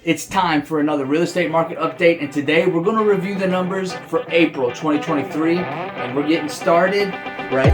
It's time for another real estate market update, and today we're going to review the numbers for April 2023, and we're getting started right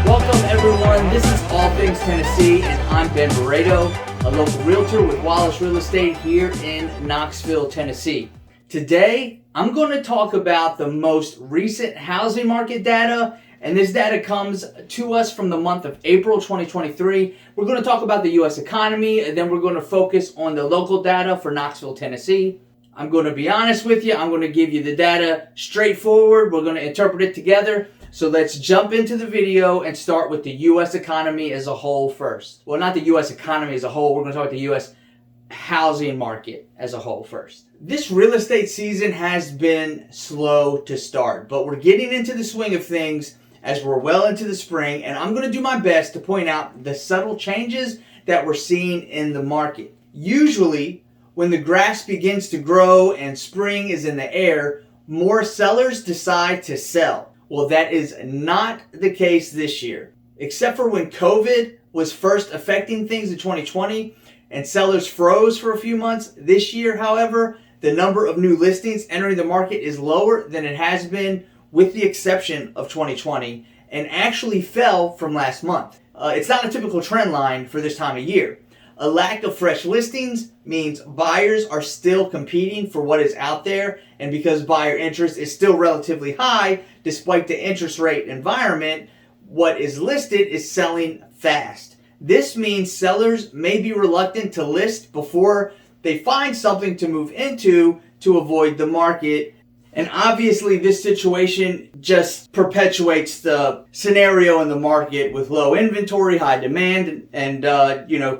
Welcome everyone, this is All Things Tennessee, and I'm Ben Barreto, a local realtor with Wallace Real Estate here in Knoxville, Tennessee. Today, I'm going to talk about the most recent housing market data, and this data comes to us from the month of April 2023. We're going to talk about the U.S. economy, and then we're going to focus on the local data for Knoxville, Tennessee. I'm going to be honest with you. I'm going to give you the data straightforward. We're going to interpret it together. So let's jump into the video and start with the U.S. economy as a whole first. Well, not the U.S. economy as a whole. We're going to talk about the U.S. housing market as a whole first. This real estate season has been slow to start, but we're getting into the swing of things as we're well into the spring, and I'm going to do my best to point out the subtle changes that we're seeing in the market. Usually, when the grass begins to grow and spring is in the air, more sellers decide to sell. Well, that is not the case this year. Except for when COVID was first affecting things in 2020 and sellers froze for a few months. This year, however, the number of new listings entering the market is lower than it has been, with the exception of 2020, and actually fell from last month. It's not a typical trend line for this time of year. A lack of fresh listings means buyers are still competing for what is out there, and because buyer interest is still relatively high, despite the interest rate environment, what is listed is selling fast. This means sellers may be reluctant to list before they find something to move into to avoid the market. And obviously this situation just perpetuates the scenario in the market with low inventory, high demand, and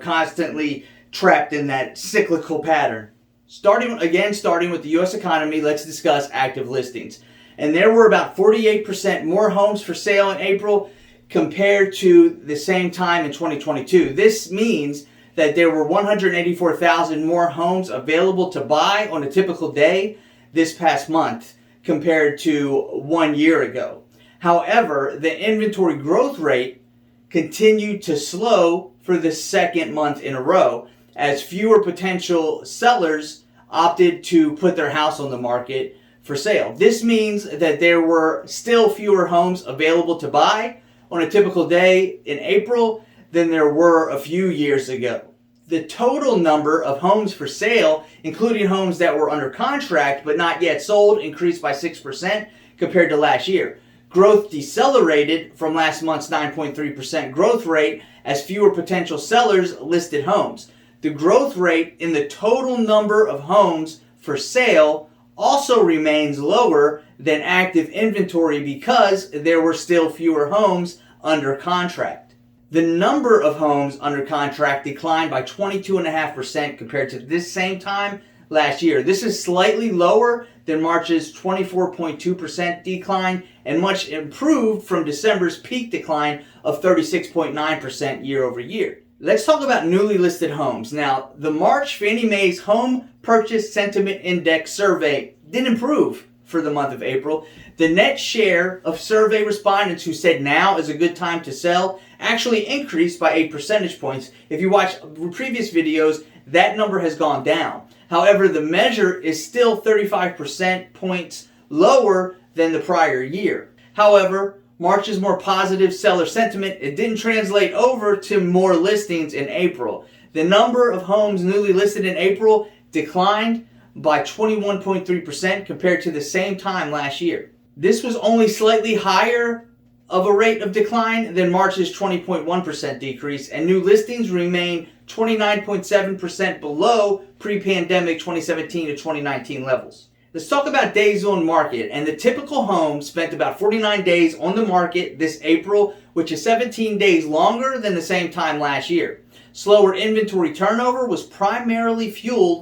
constantly trapped in that cyclical pattern. Starting with the U.S. economy, let's discuss active listings. And there were about 48% more homes for sale in April compared to the same time in 2022. This means that there were 184,000 more homes available to buy on a typical day this past month compared to 1 year ago. However, the inventory growth rate continued to slow for the second month in a row as fewer potential sellers opted to put their house on the market for sale. This means that there were still fewer homes available to buy on a typical day in April than there were a few years ago. The total number of homes for sale, including homes that were under contract but not yet sold, increased by 6% compared to last year. Growth decelerated from last month's 9.3% growth rate as fewer potential sellers listed homes. The growth rate in the total number of homes for sale also remains lower than active inventory because there were still fewer homes under contract. The number of homes under contract declined by 22.5% compared to this same time last year. This is slightly lower than March's 24.2% decline and much improved from December's peak decline of 36.9% year over year. Let's talk about newly listed homes. Now, the March Fannie Mae's Home Purchase Sentiment Index survey did improve for the month of April. The net share of survey respondents who said now is a good time to sell actually increased by 8 percentage points. If you watch previous videos, that number has gone down. However, the measure is still 35% points lower than the prior year. However, March's more positive seller sentiment, it didn't translate over to more listings in April. The number of homes newly listed in April declined by 21.3% compared to the same time last year. This was only slightly higher of a rate of decline than March's 20.1% decrease, and new listings remain 29.7% below pre-pandemic 2017 to 2019 levels. Let's talk about days on market, and the typical home spent about 49 days on the market this April, which is 17 days longer than the same time last year. Slower inventory turnover was primarily fueling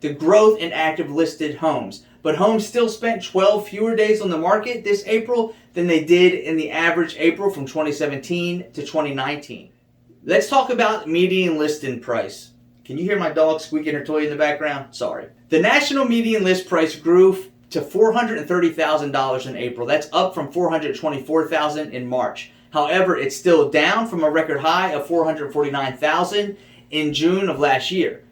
the growth in active listed homes. But homes still spent 12 fewer days on the market this April than they did in the average April from 2017 to 2019. Let's talk about median listing price. Can you hear my dog squeaking her toy in the background? Sorry. The national median list price grew to $430,000 in April. That's up from $424,000 in March. However, it's still down from a record high of $449,000 in June of last year.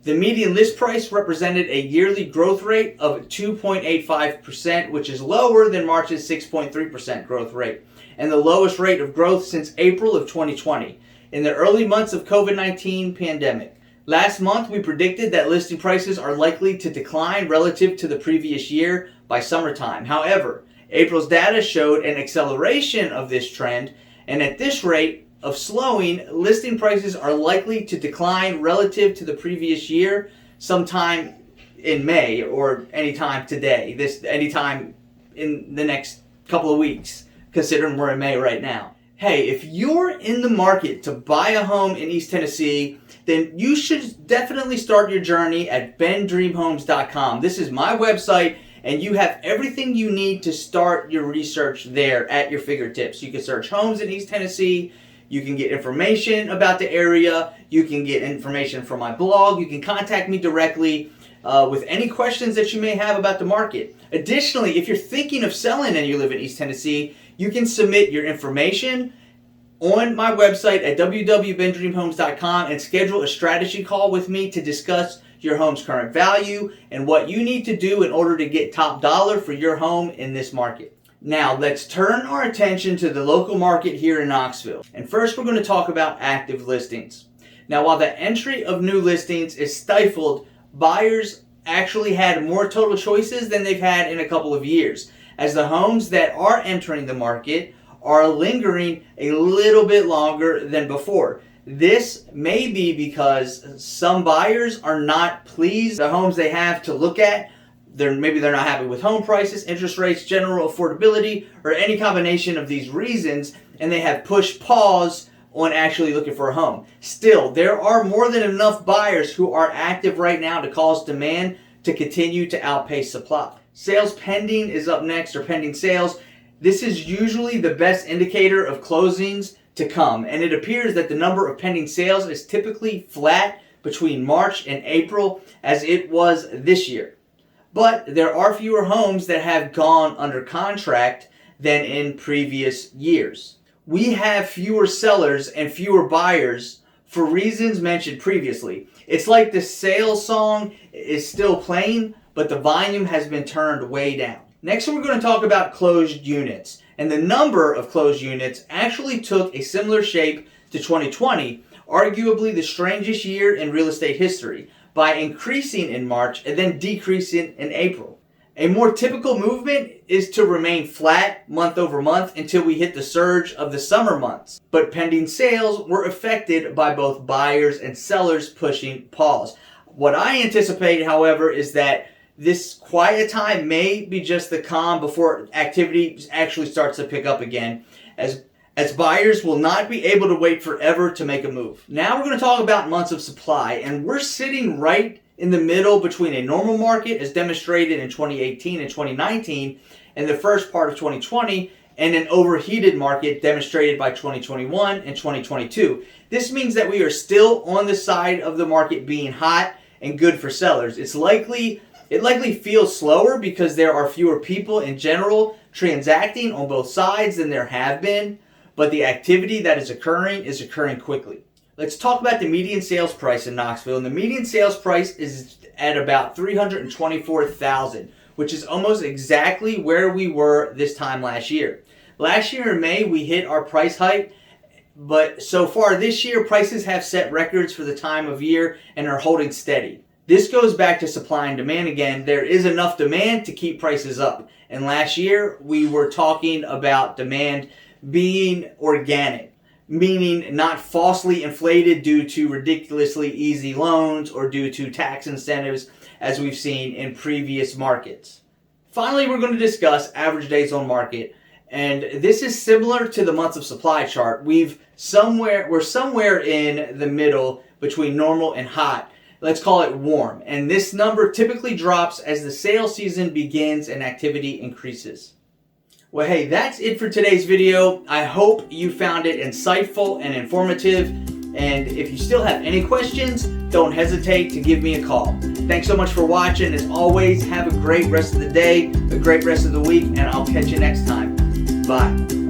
The median list price represented a yearly growth rate of 2.85%, which is lower than March's 6.3% growth rate, and the lowest rate of growth since April of 2020, in the early months of COVID-19 pandemic. Last month, we predicted that listing prices are likely to decline relative to the previous year by summertime. However, April's data showed an acceleration of this trend, and at this rate of slowing, listing prices are likely to decline relative to the previous year sometime in May or anytime today, anytime in the next couple of weeks, considering we're in May right now. Hey, if you're in the market to buy a home in East Tennessee, then you should definitely start your journey at bendreamhomes.com. This is my website, and you have everything you need to start your research there at your fingertips. You can search homes in East Tennessee. You can get information about the area. You can get information from my blog. You can contact me directly with any questions that you may have about the market. Additionally, if you're thinking of selling and you live in East Tennessee, you can submit your information on my website at www.bendreamhomes.com and schedule a strategy call with me to discuss your home's current value and what you need to do in order to get top dollar for your home in this market. Now, let's turn our attention to the local market here in Knoxville. And first, we're going to talk about active listings. Now, while the entry of new listings is stifled, buyers actually had more total choices than they've had in a couple of years, as the homes that are entering the market are lingering a little bit longer than before. This may be because some buyers are not pleased with the homes they have to look at. Maybe they're not happy with home prices, interest rates, general affordability, or any combination of these reasons, and they have pushed pause on actually looking for a home. Still, there are more than enough buyers who are active right now to cause demand to continue to outpace supply. Sales pending is up next, or pending sales. This is usually the best indicator of closings to come, and it appears that the number of pending sales is typically flat between March and April, as it was this year. But there are fewer homes that have gone under contract than in previous years. We have fewer sellers and fewer buyers for reasons mentioned previously. It's like the sales song is still playing, but the volume has been turned way down. Next, we're going to talk about closed units. And the number of closed units actually took a similar shape to 2020, arguably the strangest year in real estate history, by increasing in March and then decreasing in April. A more typical movement is to remain flat month over month until we hit the surge of the summer months. But pending sales were affected by both buyers and sellers pushing pause. What I anticipate, however, is that this quiet time may be just the calm before activity actually starts to pick up again, as buyers will not be able to wait forever to make a move. Now we're going to talk about months of supply, and we're sitting right in the middle between a normal market as demonstrated in 2018 and 2019 and the first part of 2020, and an overheated market demonstrated by 2021 and 2022. This means that we are still on the side of the market being hot and good for sellers. It likely feels slower because there are fewer people in general transacting on both sides than there have been, but the activity that is occurring quickly. Let's talk about the median sales price in Knoxville. And the median sales price is at about $324,000, which is almost exactly where we were this time last year. Last year in May, we hit our price hike, but so far this year, prices have set records for the time of year and are holding steady. This goes back to supply and demand again. There is enough demand to keep prices up. And last year, we were talking about demand being organic, meaning not falsely inflated due to ridiculously easy loans or due to tax incentives, as we've seen in previous markets. Finally, we're going to discuss average days on market. And this is similar to the months of supply chart. We're somewhere in the middle between normal and hot. Let's call it warm. And this number typically drops as the sales season begins and activity increases. Well, hey, that's it for today's video. I hope you found it insightful and informative. And if you still have any questions, don't hesitate to give me a call. Thanks so much for watching. As always, have a great rest of the day, a great rest of the week, and I'll catch you next time. Bye.